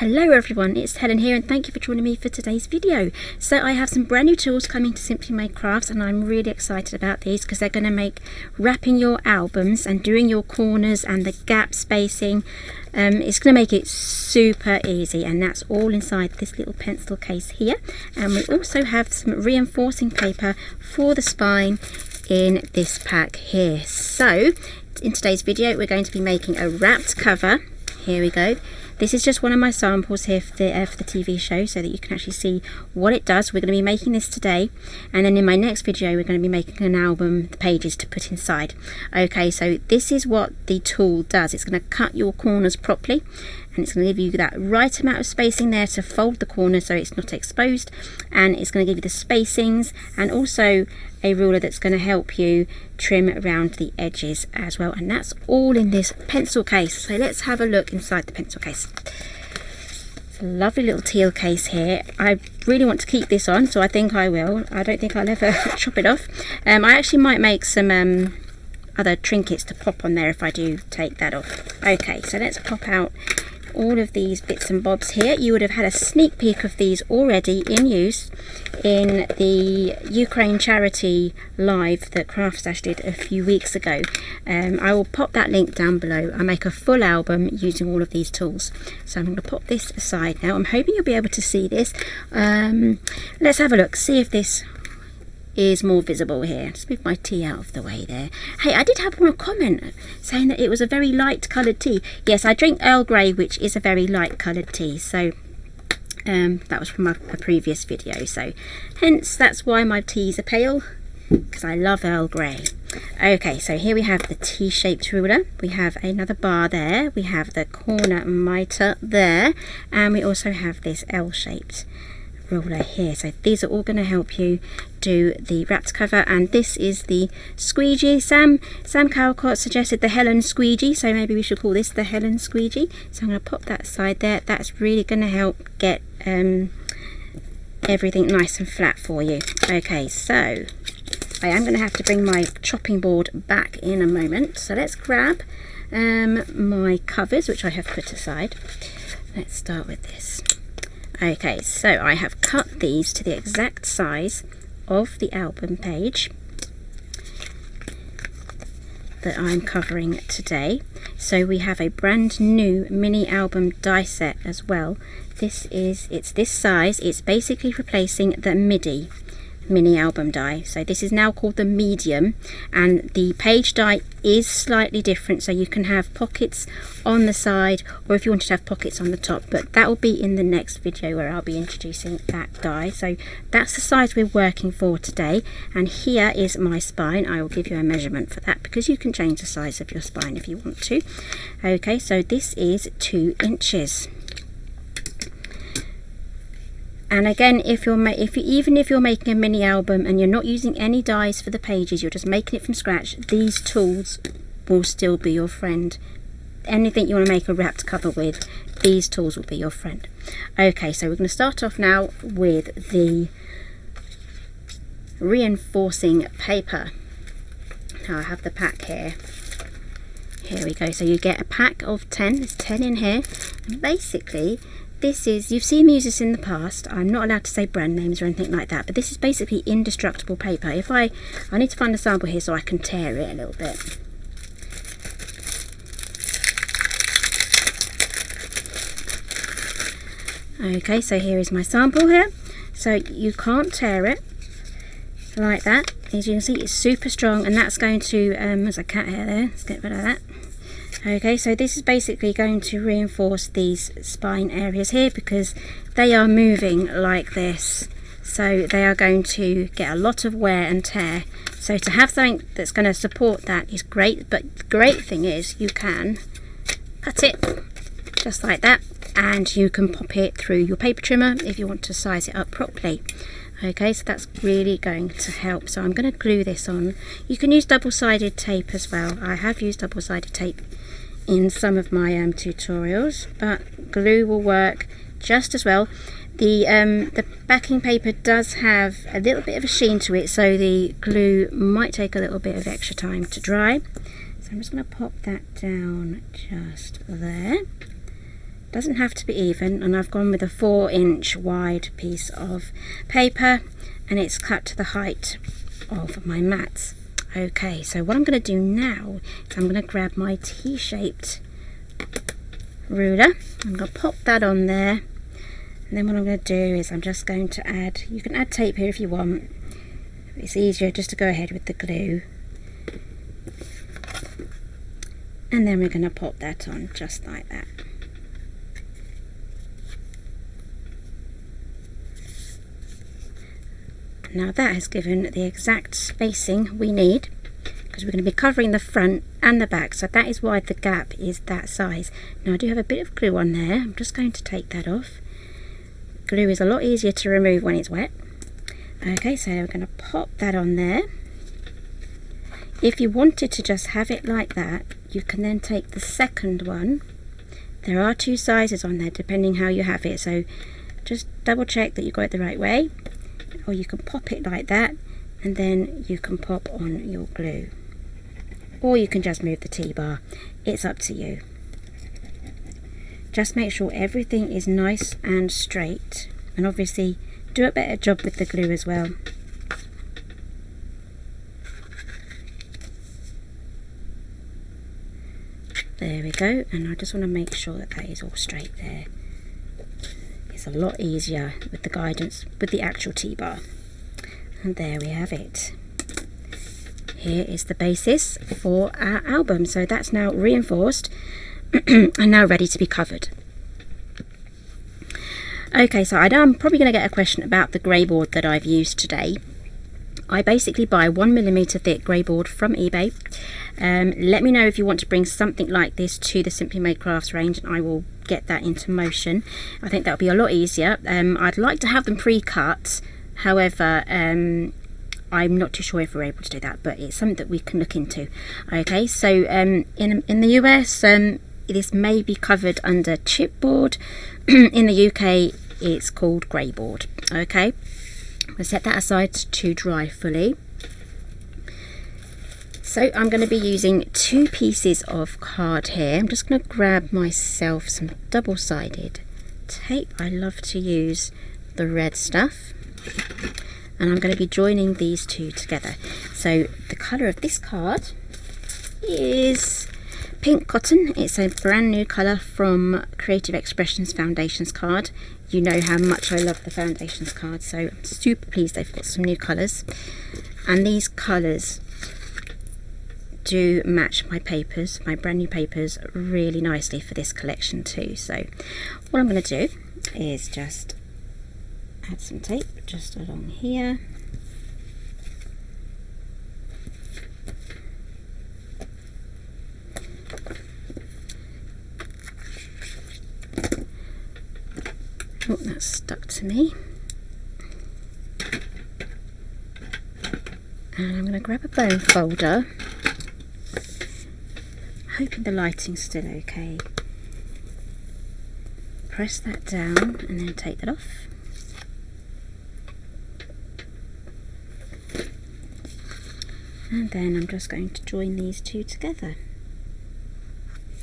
Hello everyone, it's Helen here and thank you for joining me for today's video. So I have some brand new tools coming to Simply Made Crafts and I'm really excited about these because they're going to make wrapping your albums and doing your corners and the gap spacing. It's going to make it super easy, and that's all inside this little pencil case here. And we also have some reinforcing paper for the spine in this pack here. So in today's video we're going to be making a wrapped cover. Here we go. This is just one of my samples here for the TV show so that you can actually see what it does. We're going to be making this today, and then in my next video we're going to be making an album, the pages to put inside. Okay, so this is what the tool does. It's going to cut your corners properly, and it's going to give you that right amount of spacing there to fold the corner so it's not exposed, and it's going to give you the spacings and also a ruler that's going to help you trim around the edges as well, and that's all in this pencil case. So let's have a look inside the pencil case. It's a lovely little teal case here. I really want to keep this on, so I think I will. I don't think I'll ever chop it off. I actually might make some other trinkets to pop on there if I do take that off. Okay, so let's pop out all of these bits and bobs here. You would have had a sneak peek of these already in use in the Ukraine charity live that Kraft did a few weeks ago. I will pop that link down below. I make a full album using all of these tools. So I'm going to pop this aside now. I'm hoping you'll be able to see this. Let's have a look, see if this is more visible here. Just move my tea out of the way there. Hey, I did have one comment saying that it was a very light coloured tea. Yes, I drink Earl Grey, which is a very light coloured tea. So that was from a previous video. So hence that's why my teas are pale, because I love Earl Grey. Okay, so here we have the T-shaped ruler. We have another bar there. We have the corner mitre there, and we also have this L-shaped ruler here. So these are all going to help you do the wrapped cover, and this is the squeegee. Sam Calcott suggested the Helen squeegee, so maybe we should call this the Helen squeegee. So I'm going to pop that aside there. That's really going to help get everything nice and flat for you. Okay, so I am going to have to bring my chopping board back in a moment, so let's grab my covers, which I have put aside. Let's start with this. Okay, so I have cut these to the exact size of the album page that I'm covering today. So we have a brand new mini album die set as well. It's this size. It's basically replacing the midi mini album die. So this is now called the medium, and the page die is slightly different, so you can have pockets on the side, or if you wanted to have pockets on the top, but that will be in the next video where I'll be introducing that die. So that's the size we're working for today, and here is my spine. I will give you a measurement for that because you can change the size of your spine if you want to. Okay, so this is 2 inches. And again, even if you're making a mini album and you're not using any dies for the pages, you're just making it from scratch, these tools will still be your friend. Anything you want to make a wrapped cover with, these tools will be your friend. Okay, so we're going to start off now with the reinforcing paper. Now I have the pack here. Here we go. So you get a pack of 10. There's 10 in here, and basically this is, you've seen me use this in the past. I'm not allowed to say brand names or anything like that, but this is basically indestructible paper. If I need to find a sample here so I can tear it a little bit. Okay, so here is my sample here. So you can't tear it like that. As you can see, it's super strong, and that's going to, there's a cat hair there, let's get rid of that. Okay, so this is basically going to reinforce these spine areas here because they are moving like this. So they are going to get a lot of wear and tear. So to have something that's going to support that is great, but the great thing is you can cut it just like that, and you can pop it through your paper trimmer if you want to size it up properly. Okay, so that's really going to help. So I'm going to glue this on. You can use double-sided tape as well. I have used double-sided tape in some of my tutorials, but glue will work just as well. The backing paper does have a little bit of a sheen to it, so the glue might take a little bit of extra time to dry. So I'm just going to pop that down just there. Doesn't have to be even, and I've gone with a 4-inch wide piece of paper, and it's cut to the height of my mats. Okay, so what I'm going to do now is I'm going to grab my T-shaped ruler. I'm going to pop that on there, and then what I'm going to do is I'm just going to add, you can add tape here if you want, it's easier just to go ahead with the glue, and then we're going to pop that on just like that. Now that has given the exact spacing we need, because we're going to be covering the front and the back, so that is why the gap is that size. Now I do have a bit of glue on there, I'm just going to take that off. Glue is a lot easier to remove when it's wet. Okay, so we're going to pop that on there. If you wanted to just have it like that, you can then take the second one. There are 2 sizes on there depending how you have it, so just double check that you got it the right way. Or you can pop it like that, and then you can pop on your glue, or you can just move the T-bar. It's up to you. Just make sure everything is nice and straight, and obviously do a better job with the glue as well. There we go, and I just want to make sure that that is all straight there. It's a lot easier with the guidance with the actual T-bar. And there we have it. Here is the basis for our album. So that's now reinforced and now ready to be covered. Okay, so I know I'm probably going to get a question about the grey board that I've used today. I basically buy 1mm thick grey board from eBay. Let me know if you want to bring something like this to the Simply Made Crafts range, and I will get that into motion. I think that'll be a lot easier. I'd like to have them pre-cut, however I'm not too sure if we're able to do that, but it's something that we can look into. Okay, so in the US this may be covered under chipboard. In the UK it's called grey board. Okay, we'll set that aside to dry fully. So I'm going to be using 2 pieces of card here. I'm just going to grab myself some double-sided tape. I love to use the red stuff, and I'm going to be joining these 2 together. So the colour of this card is pink cotton. It's a brand new colour from Creative Expressions Foundations card. You know how much I love the Foundations card, so I'm super pleased they've got some new colours, and these colours do match my papers, my brand new papers, really nicely for this collection too. So what I'm going to do is just add some tape just along here. Oh, that's stuck to me. And I'm going to grab a bone folder, hoping the lighting's still okay. Press that down and then take that off. And then I'm just going to join these 2 together.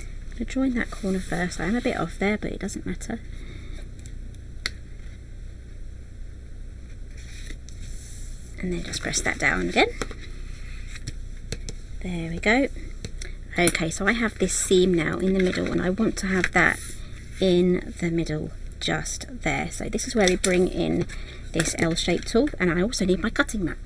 I'm going to join that corner first. I am a bit off there, but it doesn't matter. And then just press that down again. There we go. Okay, so I have this seam now in the middle, and I want to have that in the middle just there. So this is where we bring in this L-shaped tool, and I also need my cutting mat.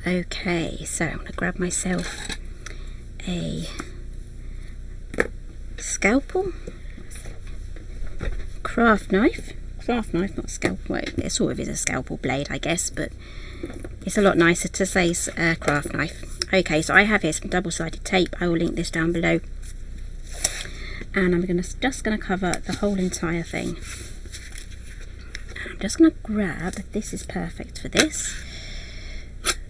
Okay, so I'm going to grab myself a scalpel, Kraft knife, not scalpel. Well, it sort of is a scalpel blade, I guess, but it's a lot nicer to say Kraft knife. Okay, so I have here some double-sided tape. I will link this down below, and I'm just going to cover the whole entire thing. I'm just going to grab, this is perfect for this.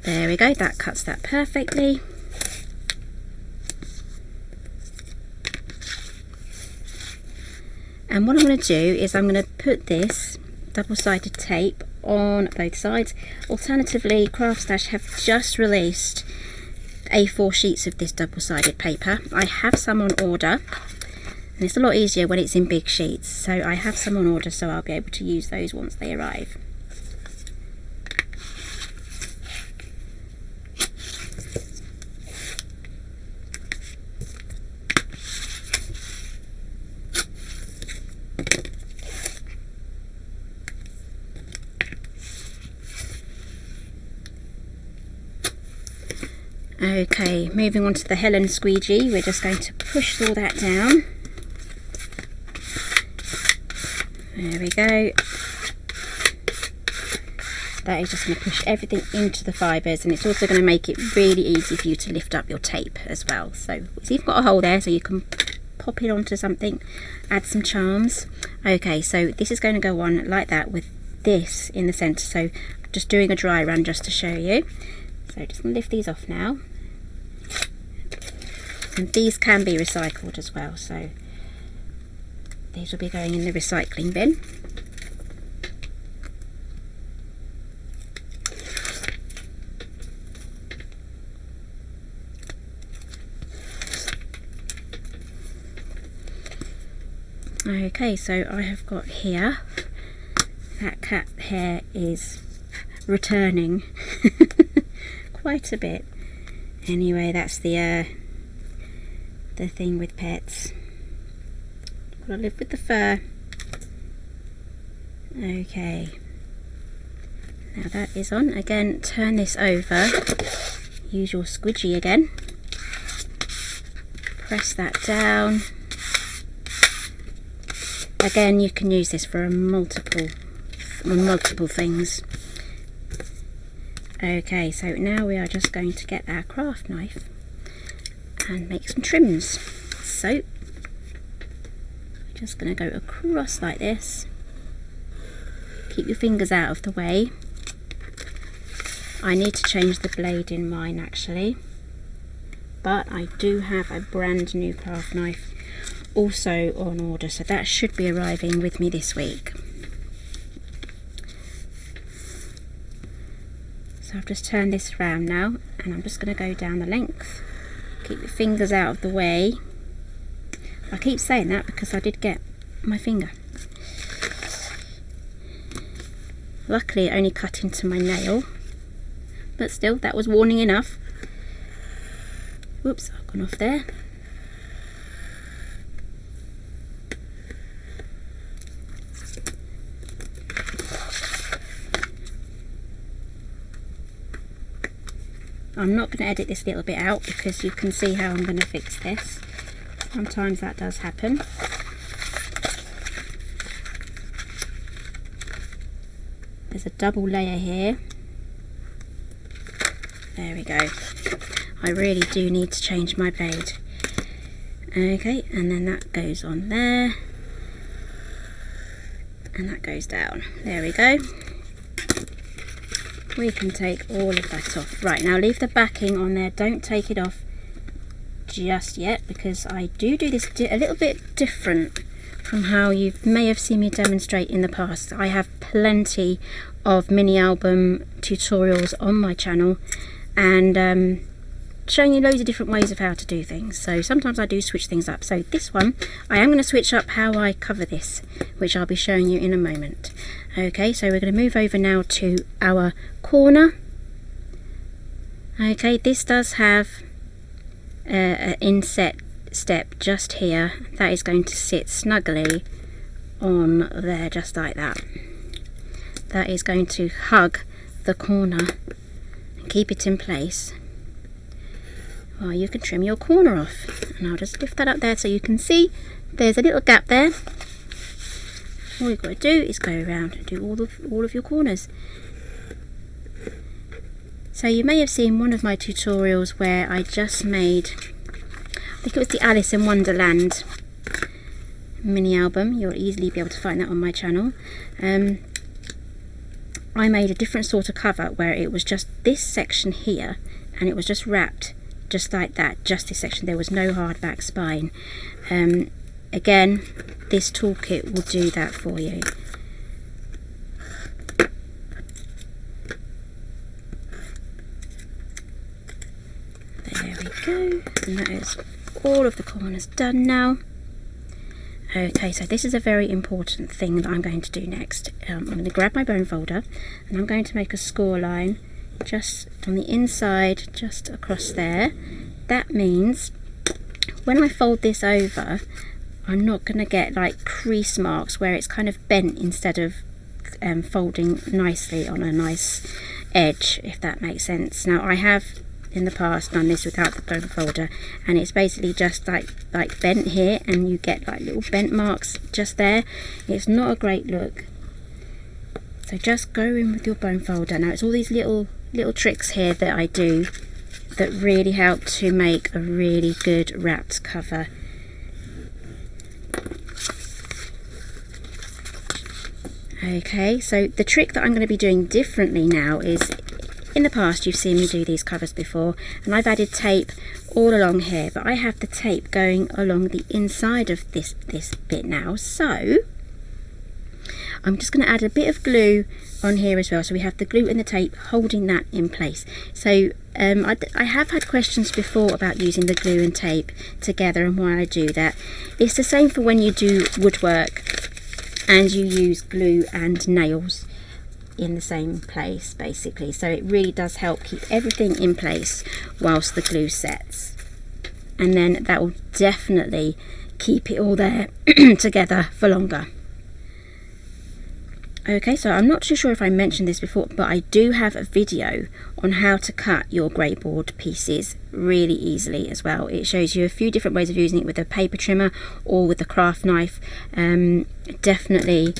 There we go, that cuts that perfectly. And what I'm going to do is I'm going to put this double-sided tape on both sides. Alternatively, Kraft Stash have just released A4 sheets of this double-sided paper. I have some on order, and it's a lot easier when it's in big sheets, so I have some on order, so I'll be able to use those once they arrive. Okay, moving on to the Helen squeegee, we're just going to push all that down. There we go. That is just going to push everything into the fibres, and it's also going to make it really easy for you to lift up your tape as well. So you've got a hole there, so you can pop it onto something, add some charms. Okay, so this is going to go on like that with this in the centre. So just doing a dry run just to show you. So just going to lift these off now. And these can be recycled as well, so these will be going in the recycling bin. Okay, so I have got here, that cat hair is returning quite a bit. Anyway, that's the thing with pets. Gotta live with the fur. Okay, now that is on. Again, turn this over, use your squidgy again, press that down. Again, you can use this for multiple things. Okay, so now we are just going to get our craft knife and make some trims. So just going to go across like this. Keep your fingers out of the way. I need to change the blade in mine actually, but I do have a brand new craft knife also on order, so that should be arriving with me this week. So I've just turned this around now, and I'm just going to go down the length. Keep your fingers out of the way. I keep saying that because I did get my finger. Luckily it only cut into my nail, but still, that was warning enough. Whoops, I've gone off there. I'm not going to edit this little bit out because you can see how I'm going to fix this. Sometimes that does happen. There's a double layer here. There we go. I really do need to change my blade. Okay, and then that goes on there. And that goes down. There we go. We can take all of that off. Right, now leave the backing on there. Don't take it off just yet, because I do this a little bit different from how you may have seen me demonstrate in the past. I have plenty of mini album tutorials on my channel, and showing you loads of different ways of how to do things. So sometimes I do switch things up. So this one, I am going to switch up how I cover this, which I'll be showing you in a moment. Okay, so we're going to move over now to our corner. Okay, this does have an inset step just here. That is going to sit snugly on there, just like that. That is going to hug the corner and keep it in place. Well, you can trim your corner off, and I'll just lift that up there so you can see there's a little gap there. All you've got to do is go around and do all of your corners. So you may have seen one of my tutorials where I just made, I think it was the Alice in Wonderland mini album. You'll easily be able to find that on my channel. I made a different sort of cover where it was just this section here, and it was just wrapped just like that, just this section. There was no hard back spine. Again, this toolkit will do that for you. There we go, and that is all of the corners done now. Okay, so this is a very important thing that I'm going to do next. I'm going to grab my bone folder and I'm going to make a score line just on the inside, just across there. That means when I fold this over, I'm not going to get like crease marks where it's kind of bent instead of folding nicely on a nice edge, if that makes sense. Now I have in the past done this without the bone folder, and it's basically just like bent here, and you get like little bent marks just there. It's not a great look, so just go in with your bone folder. Now it's all these little tricks here that I do that really help to make a really good wrapped cover. Okay, so the trick that I'm going to be doing differently now is, in the past you've seen me do these covers before, and I've added tape all along here, but I have the tape going along the inside of this bit now. So I'm just going to add a bit of glue on here as well, so we have the glue and the tape holding that in place. So I have had questions before about using the glue and tape together and why I do that. It's the same for when you do woodwork and you use glue and nails in the same place, basically. So it really does help keep everything in place whilst the glue sets, and then that will definitely keep it all there together for longer. Okay, so I'm not too sure if I mentioned this before, but I do have a video on how to cut your grey board pieces really easily as well. It shows you a few different ways of using it with a paper trimmer or with a Kraft knife. Definitely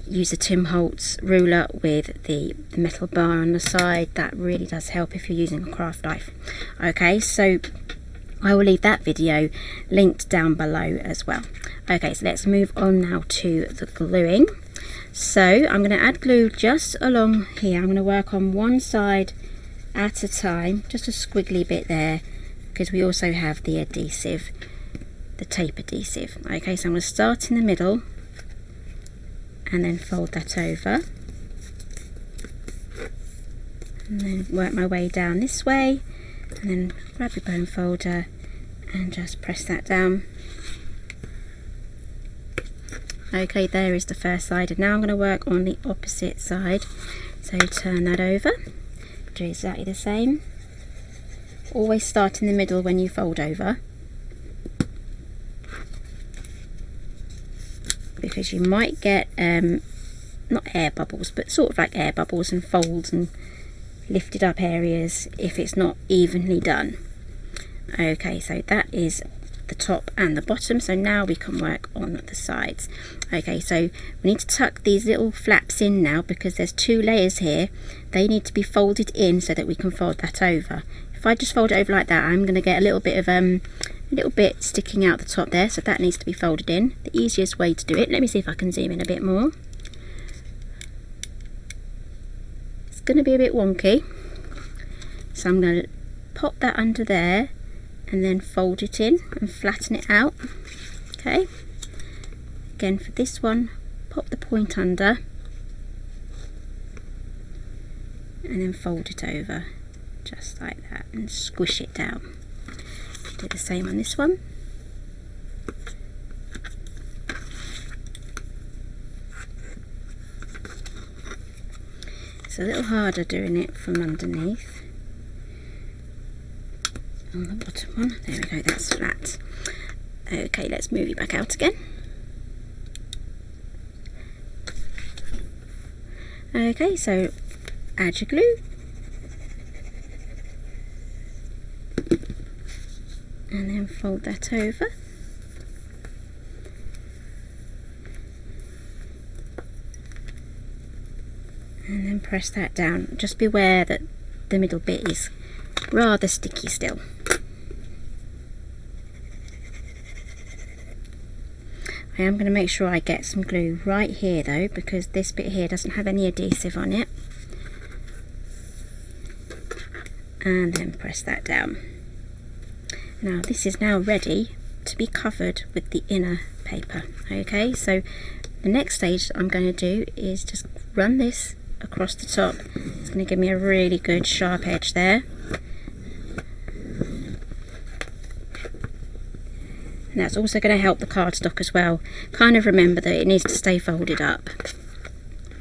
use a Tim Holtz ruler with the metal bar on the side. That really does help if you're using a Kraft knife. Okay, so I will leave that video linked down below as well. Okay, so let's move on now to the gluing. So I'm going to add glue just along here. I'm going to work on one side at a time, just a squiggly bit there, because we also have the adhesive, the tape adhesive. Okay, so I'm going to start in the middle and then fold that over, and then work my way down this way, and then grab your bone folder and just press that down. Okay, there is the first side, and now I'm going to work on the opposite side. So turn that over, do exactly the same. Always start in the middle when you fold over, because you might get not air bubbles, but sort of like air bubbles and folds and lifted up areas if it's not evenly done. Okay, so that is the top and the bottom, so now we can work on the sides. Okay, so we need to tuck these little flaps in now, because there's two layers here. They need to be folded in so that we can fold that over. If I just fold it over like that, I'm going to get a little bit sticking out the top there, so that needs to be folded in. The easiest way to do it, let me see if I can zoom in a bit more. It's going to be a bit wonky, so I'm going to pop that under there and then fold it in and flatten it out. Okay, again for this one, pop the point under and then fold it over just like that and squish it down. Do the same on this one. It's a little harder doing it from underneath. On the bottom one, there we go, that's flat. Okay, let's move it back out again. Okay, so add your glue and then fold that over, and then press that down. Just beware that the middle bit is rather sticky still. I am going to make sure I get some glue right here though, because this bit here doesn't have any adhesive on it. And then press that down. Now this is now ready to be covered with the inner paper. Okay, so the next stage that I'm going to do is just run this across the top. It's going to give me a really good sharp edge there. and that's also going to help the cardstock as well. Kind of remember that it needs to stay folded up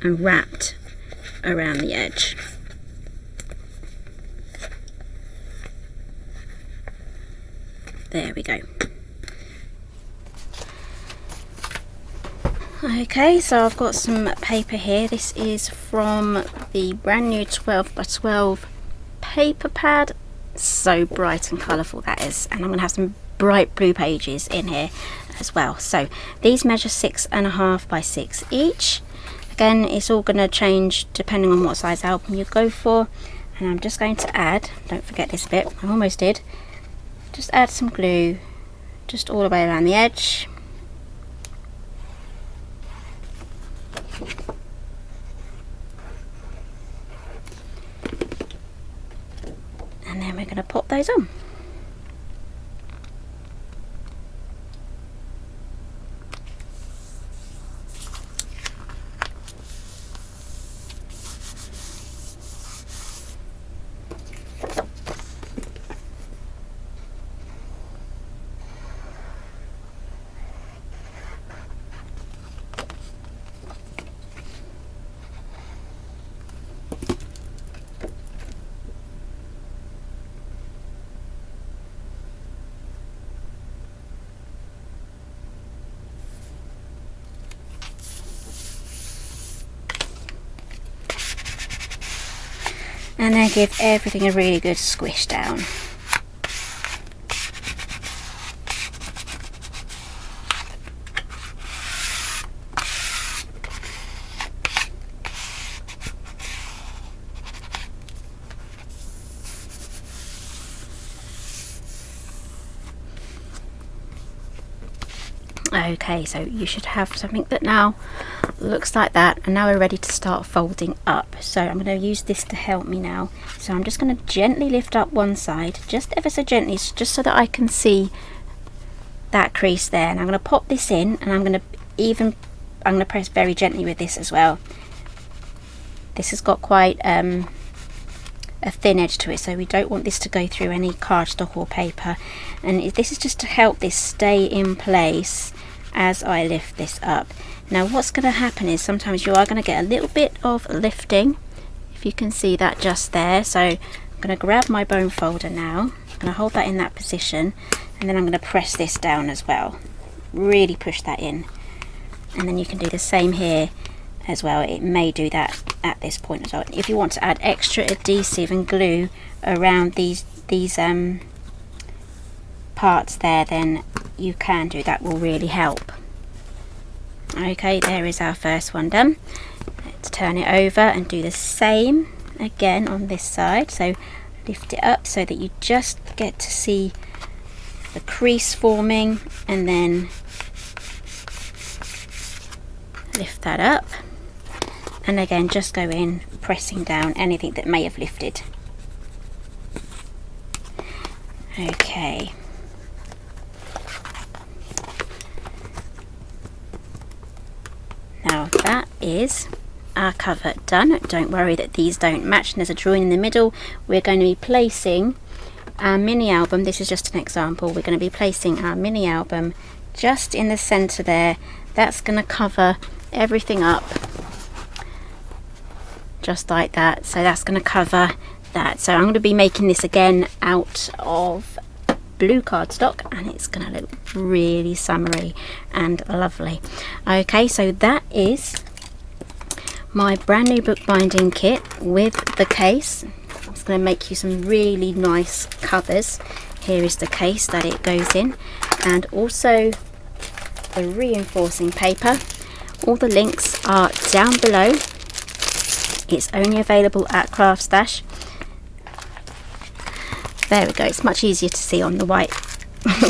and wrapped around the edge. There we go. Okay, so I've got some paper here. This is from the brand new 12 by 12 paper pad. So bright and colourful that is, and I'm going to have some bright blue pages in here as well. So these measure 6.5 by 6 each. Again, it's all going to change depending on what size album you go for. And I'm just going to add, don't forget this bit, I almost did, just add some glue just all the way around the edge. And then we're going to pop those on. And then give everything a really good squish down. Okay, so you should have something that now looks like that, and now we're ready to start folding up. So I'm going to use this to help me now. So I'm just going to gently lift up one side, just ever so gently, just so that I can see that crease there. And I'm going to pop this in, and I'm going to press very gently with this as well. This has got quite a thin edge to it, so we don't want this to go through any cardstock or paper. And this is just to help this stay in place as I lift this up. Now what's going to happen is sometimes you are going to get a little bit of lifting, if you can see that just there. So I'm going to grab my bone folder now, I'm going to hold that in that position, and then I'm going to press this down as well, really push that in. And then you can do the same here as well. It may do that at this point as well. If you want to add extra adhesive and glue around these parts there, then you can do that, will really help. Okay, there is our first one done. Let's turn it over and do the same again on this side. So lift it up so that you just get to see the crease forming, and then lift that up, and again just go in pressing down anything that may have lifted. Okay. Now that is our cover done. Don't worry that these don't match, and there's a drawing in the middle. We're going to be placing our mini album, this is just an example, we're going to be placing our mini album just in the center there. That's going to cover everything up just like that. So that's going to cover that. So I'm going to be making this again out of blue cardstock, and it's going to look really summery and lovely. Okay, so that is my brand new bookbinding kit with the case. It's going to make you some really nice covers. Here is the case that it goes in, and also the reinforcing paper. All the links are down below. It's only available at Kraft Stash. There we go, it's much easier to see on the white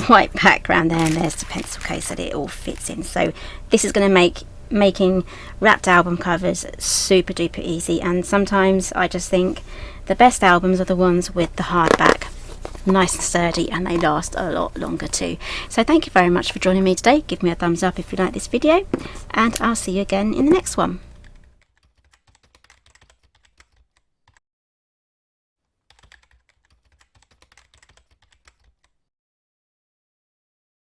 white background there, and there's the pencil case that it all fits in. So this is going to make making wrapped album covers super duper easy, and sometimes I just think the best albums are the ones with the hardback, nice and sturdy, and they last a lot longer too. So thank you very much for joining me today. Give me a thumbs up if you like this video, and I'll see you again in the next one.